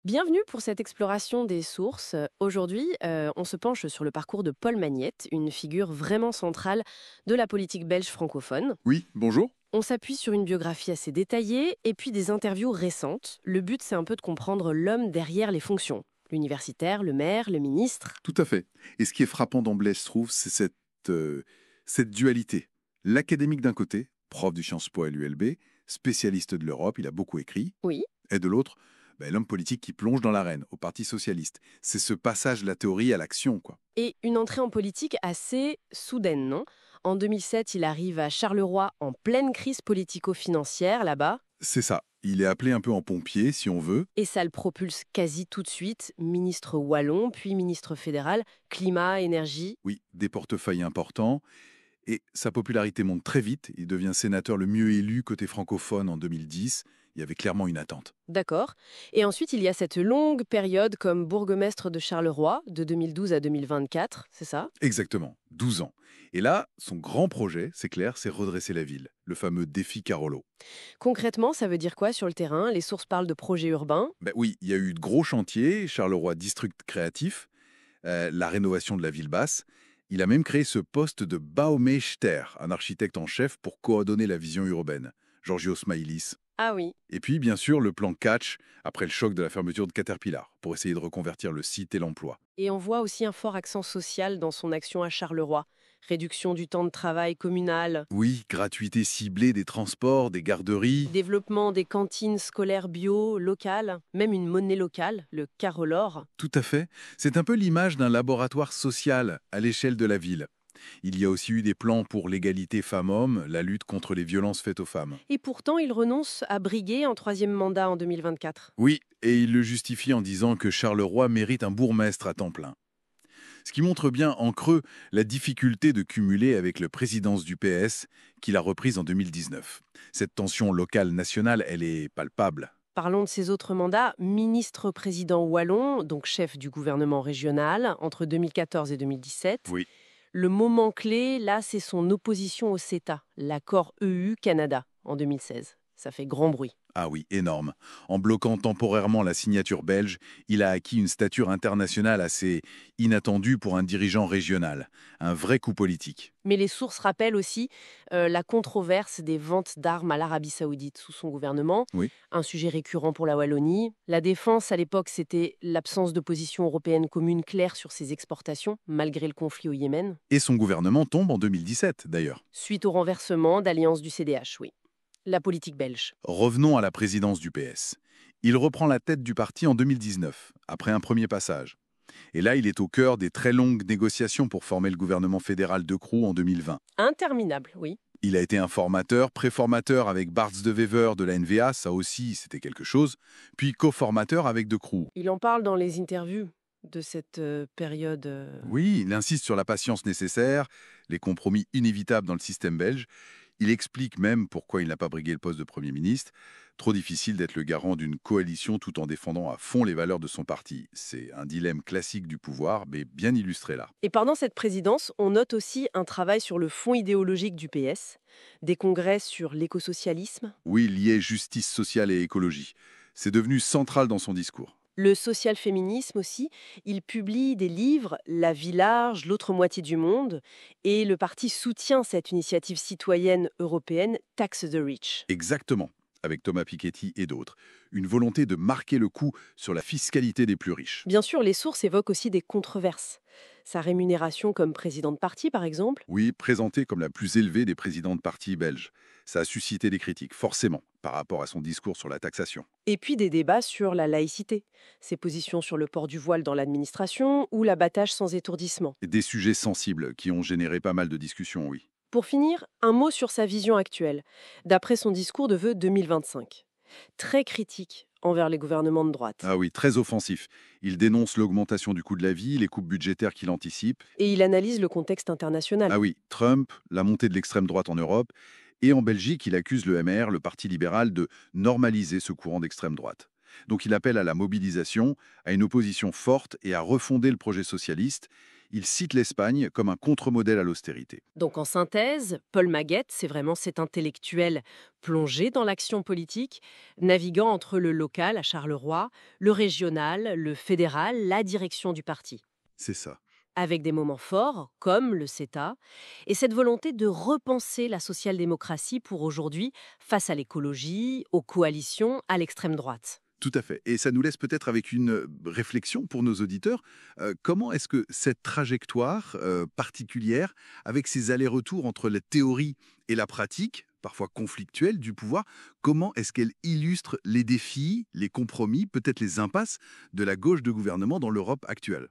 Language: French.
Bienvenue pour cette exploration des sources. Aujourd'hui, on se penche sur le parcours de Paul Magnette, une figure vraiment centrale de la politique belge francophone. Oui, bonjour. On s'appuie sur une biographie assez détaillée et puis des interviews récentes. Le but, c'est un peu de comprendre l'homme derrière les fonctions. L'universitaire, le maire, le ministre. Tout à fait. Et ce qui est frappant d'emblée, je trouve, c'est cette dualité. L'académique d'un côté, prof du Sciences Po à l'ULB, spécialiste de l'Europe, il a beaucoup écrit, Oui. et de l'autre, l'homme politique qui plonge dans l'arène, au Parti socialiste. C'est ce passage de la théorie à l'action, quoi. Et une entrée en politique assez soudaine, non? En 2007, il arrive à Charleroi en pleine crise politico-financière là-bas. C'est ça. Il est appelé un peu en pompier, si on veut. Et ça le propulse quasi tout de suite, ministre wallon, puis ministre fédéral, climat, énergie. Oui, des portefeuilles importants. Et sa popularité monte très vite. Il devient sénateur le mieux élu côté francophone en 2010. Il y avait clairement une attente. D'accord. Et ensuite, il y a cette longue période comme bourgmestre de Charleroi, de 2012 à 2024, c'est ça? Exactement, 12 ans. Et là, son grand projet, c'est clair, c'est redresser la ville, le fameux défi Carolo. Concrètement, ça veut dire quoi sur le terrain? Les sources parlent de projets urbains. Ben oui, il y a eu de gros chantiers, Charleroi District Créatif, la rénovation de la ville basse. Il a même créé ce poste de Baumeister, un architecte en chef pour coordonner la vision urbaine, Giorgio Smailis. Ah oui. Et puis, bien sûr, le plan Catch, après le choc de la fermeture de Caterpillar, pour essayer de reconvertir le site et l'emploi. Et on voit aussi un fort accent social dans son action à Charleroi. Réduction du temps de travail communal, Oui, gratuité ciblée des transports, des garderies. développement des cantines scolaires bio, locales, même une monnaie locale, le carolore. Tout à fait. C'est un peu l'image d'un laboratoire social à l'échelle de la ville. Il y a aussi eu des plans pour l'égalité femmes-hommes, la lutte contre les violences faites aux femmes. Et pourtant, il renonce à briguer un troisième mandat en 2024. Oui, et il le justifie en disant que Charleroi mérite un bourgmestre à temps plein. Ce qui montre bien en creux la difficulté de cumuler avec la présidence du PS qu'il a reprise en 2019. Cette tension locale-nationale, elle est palpable. Parlons de ses autres mandats. Ministre-président wallon, donc chef du gouvernement régional, entre 2014 et 2017. Oui. Le moment clé, là, c'est son opposition au CETA, l'accord EU-Canada, en 2016. Ça fait grand bruit. Ah oui, énorme. En bloquant temporairement la signature belge, il a acquis une stature internationale assez inattendue pour un dirigeant régional. Un vrai coup politique. Mais les sources rappellent aussi la controverse des ventes d'armes à l'Arabie saoudite sous son gouvernement, Oui. un sujet récurrent pour la Wallonie. La défense, à l'époque, c'était l'absence de position européenne commune claire sur ses exportations, malgré le conflit au Yémen, Et son gouvernement tombe en 2017, d'ailleurs. suite au renversement d'alliance du CDH, oui. La politique belge. Revenons à la présidence du PS. Il reprend la tête du parti en 2019, après un premier passage. Et là, il est au cœur des très longues négociations pour former le gouvernement fédéral de Croo en 2020. Interminable, oui. Il a été un formateur, préformateur avec Bart de Wever de la NVA, ça aussi c'était quelque chose, puis co-formateur avec De Croo. Il en parle dans les interviews de cette période. Oui, il insiste sur la patience nécessaire, les compromis inévitables dans le système belge. Il explique même pourquoi il n'a pas brigué le poste de Premier ministre. Trop difficile d'être le garant d'une coalition tout en défendant à fond les valeurs de son parti. C'est un dilemme classique du pouvoir, mais bien illustré là. Et pendant cette présidence, on note aussi un travail sur le fond idéologique du PS, des congrès sur l'écosocialisme, Oui, lié justice sociale et écologie. C'est devenu central dans son discours. le social-féminisme aussi. Il publie des livres, La vie large, l'autre moitié du monde, et le parti soutient cette initiative citoyenne européenne Tax the Rich. Exactement, avec Thomas Piketty et d'autres. Une volonté de marquer le coup sur la fiscalité des plus riches. Bien sûr, les sources évoquent aussi des controverses. Sa rémunération comme président de parti, par exemple. Oui, présentée comme la plus élevée des présidents de partis belges. Ça a suscité des critiques, forcément, par rapport à son discours sur la taxation. Et puis des débats sur la laïcité, ses positions sur le port du voile dans l'administration ou l'abattage sans étourdissement. Et des sujets sensibles qui ont généré pas mal de discussions, oui. Pour finir, un mot sur sa vision actuelle, d'après son discours de vœux 2025. Très critique envers les gouvernements de droite. Ah oui, très offensif. Il dénonce l'augmentation du coût de la vie, les coupes budgétaires qu'il anticipe. Et il analyse le contexte international. Ah oui, Trump, la montée de l'extrême droite en Europe. Et en Belgique, il accuse le MR, le Parti libéral, de normaliser ce courant d'extrême droite. Donc il appelle à la mobilisation, à une opposition forte et à refonder le projet socialiste. Il cite l'Espagne comme un contre-modèle à l'austérité. Donc en synthèse, Paul Maguette, c'est vraiment cet intellectuel plongé dans l'action politique, naviguant entre le local à Charleroi, le régional, le fédéral, la direction du parti. C'est ça. Avec des moments forts, comme le CETA, et cette volonté de repenser la social-démocratie pour aujourd'hui face à l'écologie, aux coalitions, à l'extrême droite. Tout à fait. Et ça nous laisse peut-être avec une réflexion pour nos auditeurs. Comment est-ce que cette trajectoire particulière, avec ces allers-retours entre la théorie et la pratique, parfois conflictuelle, du pouvoir, comment est-ce qu'elle illustre les défis, les compromis, peut-être les impasses de la gauche de gouvernement dans l'Europe actuelle?